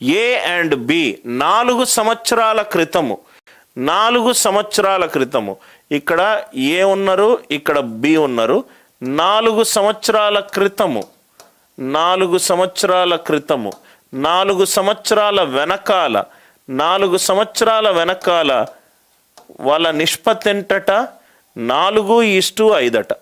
A and B 4 సంవత్సరాల క్రితము, 4 సంవత్సరాల క్రితము. ఇక్కడ ఏ ఉన్నారు, ఇక్కడ బి ఉన్నారు. 4 సంవత్సరాల క్రితము, 4 సంవత్సరాల క్రితము, 4 సంవత్సరాల వెనకాల, 4 సంవత్సరాల వెనకాల వాళ్ళ నిష్పత్తి ఎంతట? 4:5 అట.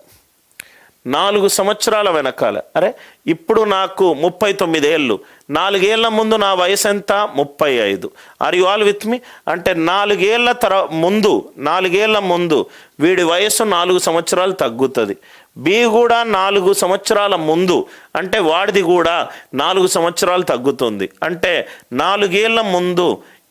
4 సంవత్సరాల వెనకాల. అరే ఇప్పుడు నాకు 39 ఏళ్ళు, 4 ఏళ్ల ముందు నా వయసు ఎంత? 35. ఆర్ యు ఆల్ విత్ మీ? అంటే 4 ఏళ్ల ముందు, 4 ఏళ్ల ముందు వీడి వయసు 4 సంవత్సరాలు తగ్గుతుంది. బి కూడా 4 సంవత్సరాల ముందు అంటే వాడిది కూడా 4 సంవత్సరాలు తగ్గుతుంది. అంటే 4 ఏళ్ల ముందు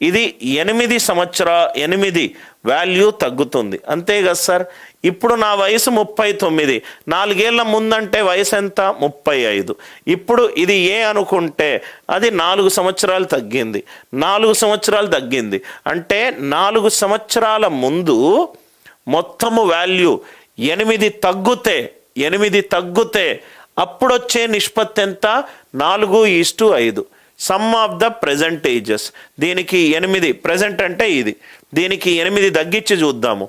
ఇది 8 వాల్యూ తగ్గుతుంది. అంతే కదా సార్? ఇప్పుడు నా వయసు 39, 4 ఏళ్ల ముందంటే వయసు ఎంత? 35. ఇప్పుడు ఇది ఏ అనుకుంటే అది 4 సంవత్సరాలు తగ్గింది, 4 సంవత్సరాలు తగ్గింది. అంటే 4 సంవత్సరాల ముందు మొత్తము వాల్యూ 8 తగ్గుతే అప్పుడు వచ్చే నిష్పత్తి ఎంత? 4:5. Some of the present ages. దీనికి 8 ప్రెజెంట్ అంటే ఇది, దీనికి 8 తగ్గించి చూద్దాము.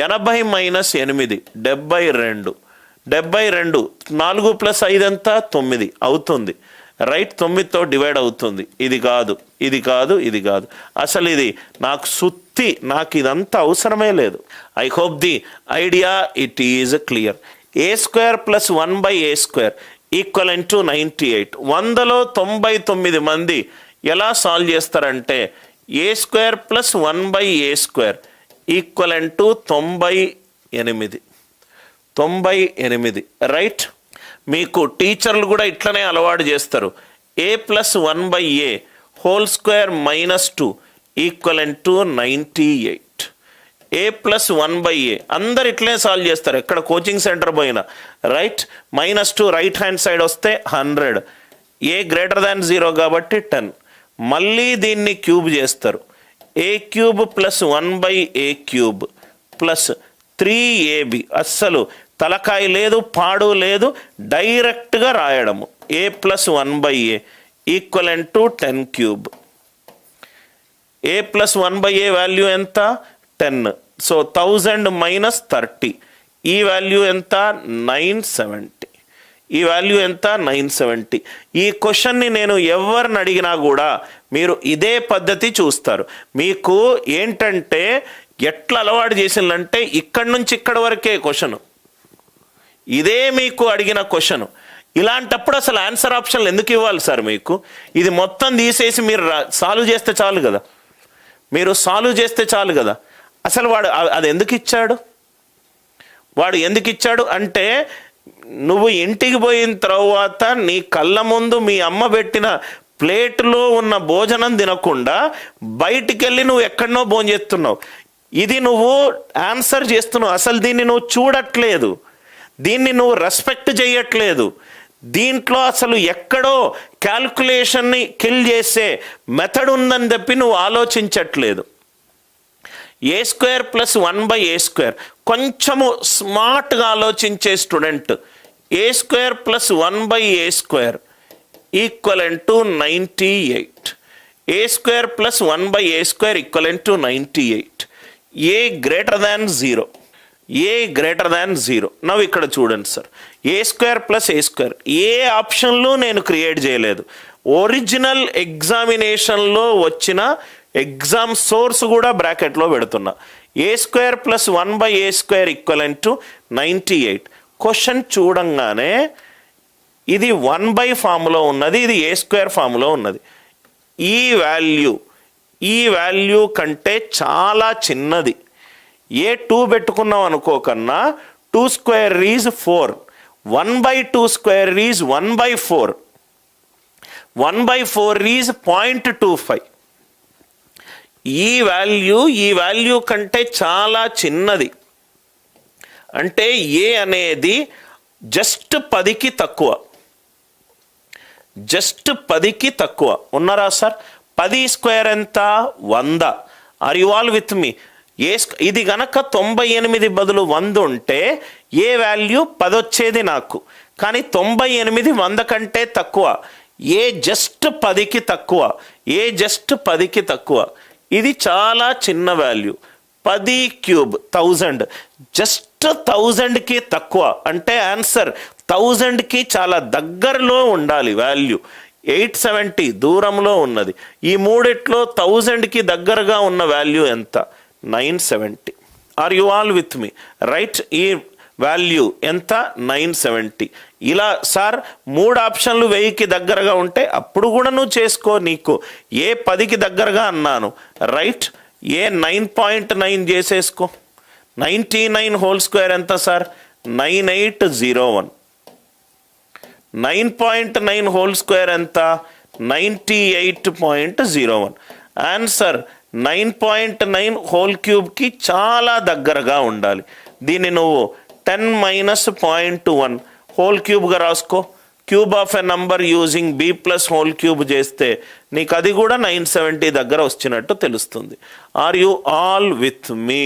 80 - 8 72. 72 4 + 5 ఎంత? 9 అవుతుంది. రైట్, 9తో డివైడ్ అవుతుంది. ఇది కాదు, ఇది కాదు, ఇది కాదు. అసలు ఇది నాకు సుత్తి, నాకు ఇదంతా అవసరమే లేదు. I hope the idea it is clear. a² + 1/a² equivalent to 98. 100లో 99 మంది ఎలా సాల్వ్ చేస్తారంటే a² + 1/a² equivalent to 98. 98 right. మీకు టీచర్లు కూడా ఇట్లనే అలవాటు చేస్తారు. a + 1/a² - 2 equivalent to 98. a + 1/a అందరు ఇట్లనే సాల్వ్ చేస్తారు, ఎక్కడ కోచింగ్ సెంటర్ పోయినా. రైట్, -2 రైట్ హ్యాండ్ సైడ్ వస్తే 100, a > 0 కాబట్టి 10. మళ్ళీ దీన్ని క్యూబ్ చేస్తారు. a³ + 1/a³ + 3ab. అస్సలు తలకాయ లేదు, పాడు లేదు, డైరెక్ట్గా రాయడము. a + 1/a equivalent to 10³. a + 1/a value ఎంత? 10. సో 1000 - 30 ఈ వాల్యూ ఎంత? 970. ఈ వాల్యూ ఎంత? 970. ఈ క్వశ్చన్ని నేను ఎవరిని అడిగినా కూడా మీరు ఇదే పద్ధతి చూస్తారు. మీకు ఏంటంటే ఎట్లా అలవాటు చేసిందంటే ఇక్కడి నుంచి ఇక్కడి వరకే క్వశ్చన్, ఇదే మీకు అడిగిన క్వశ్చన్. ఇలాంటప్పుడు అసలు ఆన్సర్ ఆప్షన్లు ఎందుకు ఇవ్వాలి సార్ మీకు? ఇది మొత్తం తీసేసి మీరు సాల్వ్ చేస్తే చాలు కదా, మీరు సాల్వ్ చేస్తే చాలు కదా. అసలు వాడు అది ఎందుకు ఇచ్చాడు? వాడు ఎందుకు ఇచ్చాడు అంటే నువ్వు ఇంటికి పోయిన తర్వాత నీ కళ్ళ ముందు మీ అమ్మ పెట్టిన ప్లేట్లో ఉన్న భోజనం తినకుండా బయటికి వెళ్ళి నువ్వు ఎక్కడనో భోజనం చేస్తున్నావు. ఇది నువ్వు ఆన్సర్ చేస్తున్నావు. అసలు దీన్ని నువ్వు చూడట్లేదు, దీన్ని నువ్వు రెస్పెక్ట్ చేయట్లేదు. దీంట్లో అసలు ఎక్కడో క్యాల్కులేషన్ని కిల్ చేసే మెథడ్ ఉందని చెప్పి నువ్వు ఆలోచించట్లేదు. a² + 1/a² కొంచెము స్మార్ట్గా ఆలోచించే student a² + 1/a² equivalent to 98. a² + 1/a² equivalent to 98. a > 0, a > 0. నవ్వు ఇక్కడ చూడండి సార్, a² + a². ఏ ఆప్షన్లు నేను క్రియేట్ చేయలేదు. ఒరిజినల్ ఎగ్జామినేషన్లో వచ్చిన ఎగ్జామ్ సోర్స్ కూడా బ్రాకెట్లో పెడుతున్నా. a² + 1/a² equivalent to 98. Question చూడంగానే ఇది 1/, ఫామ్లో ఉన్నది, ఇది a² ఫామ్లో ఉన్నది. ఈ వాల్యూ కంటే చాలా చిన్నది. a2 పెట్టుకున్నాం అనుకోకన్నా 2² ఈజ్ 4, 1/2² ఈజ్ 1/4, 1/4 ఈజ్ 0.25. ఈ వాల్యూ కంటే చాలా చిన్నది. అంటే ఏ అనేది జస్ట్ 10కి తక్కువ, జస్ట్ 10కి తక్కువ. ఉన్నారా సార్? 10² ఎంత? 100. ఆర్ యు ఆల్ విత్ మీ? ఇది గనక 98 బదులు 100 ఉంటే ఏ వాల్యూ 10 వచ్చేది నాకు. కానీ 98 100 కంటే తక్కువ. ఏ జస్ట్ 10కి తక్కువ, ఏ జస్ట్ 10కి తక్కువ. ఇది చాలా చిన్న వాల్యూ. 10 క్యూబ్ 1000, జస్ట్ 1000కి తక్కువ అంటే ఆన్సర్ 1000కి చాలా దగ్గరలో ఉండాలి వాల్యూ. 870 దూరంలో ఉన్నది. ఈ మూడిట్లో 1000కి దగ్గరగా ఉన్న వాల్యూ ఎంత? 970. Are you all with me? Right. ఈ వాల్యూ ఎంత? 970. ఇలా సార్ 3 ఆప్షన్లు 1000కి దగ్గరగా ఉంటే అప్పుడు కూడా నువ్వు చేసుకో. నీకు ఏ 10కి దగ్గరగా అన్నాను, రైట్, ఏ 9.9 చేసేసుకో. 99 హోల్ స్క్వేర్ ఎంత సార్? 9801. 9.9 హోల్ స్క్వేర్ ఎంత? 98.01. ఆన్సర్ 9.9 హోల్ క్యూబ్కి చాలా దగ్గరగా ఉండాలి. దీన్ని నువ్వు 10 మైనస్ 0.1 హోల్ క్యూబ్గా రాసుకో. Cube of a number using b plus whole cube చేస్తే నీకు అది కూడా 970 దగ్గర వచ్చినట్టు తెలుస్తుంది. Are you all with me?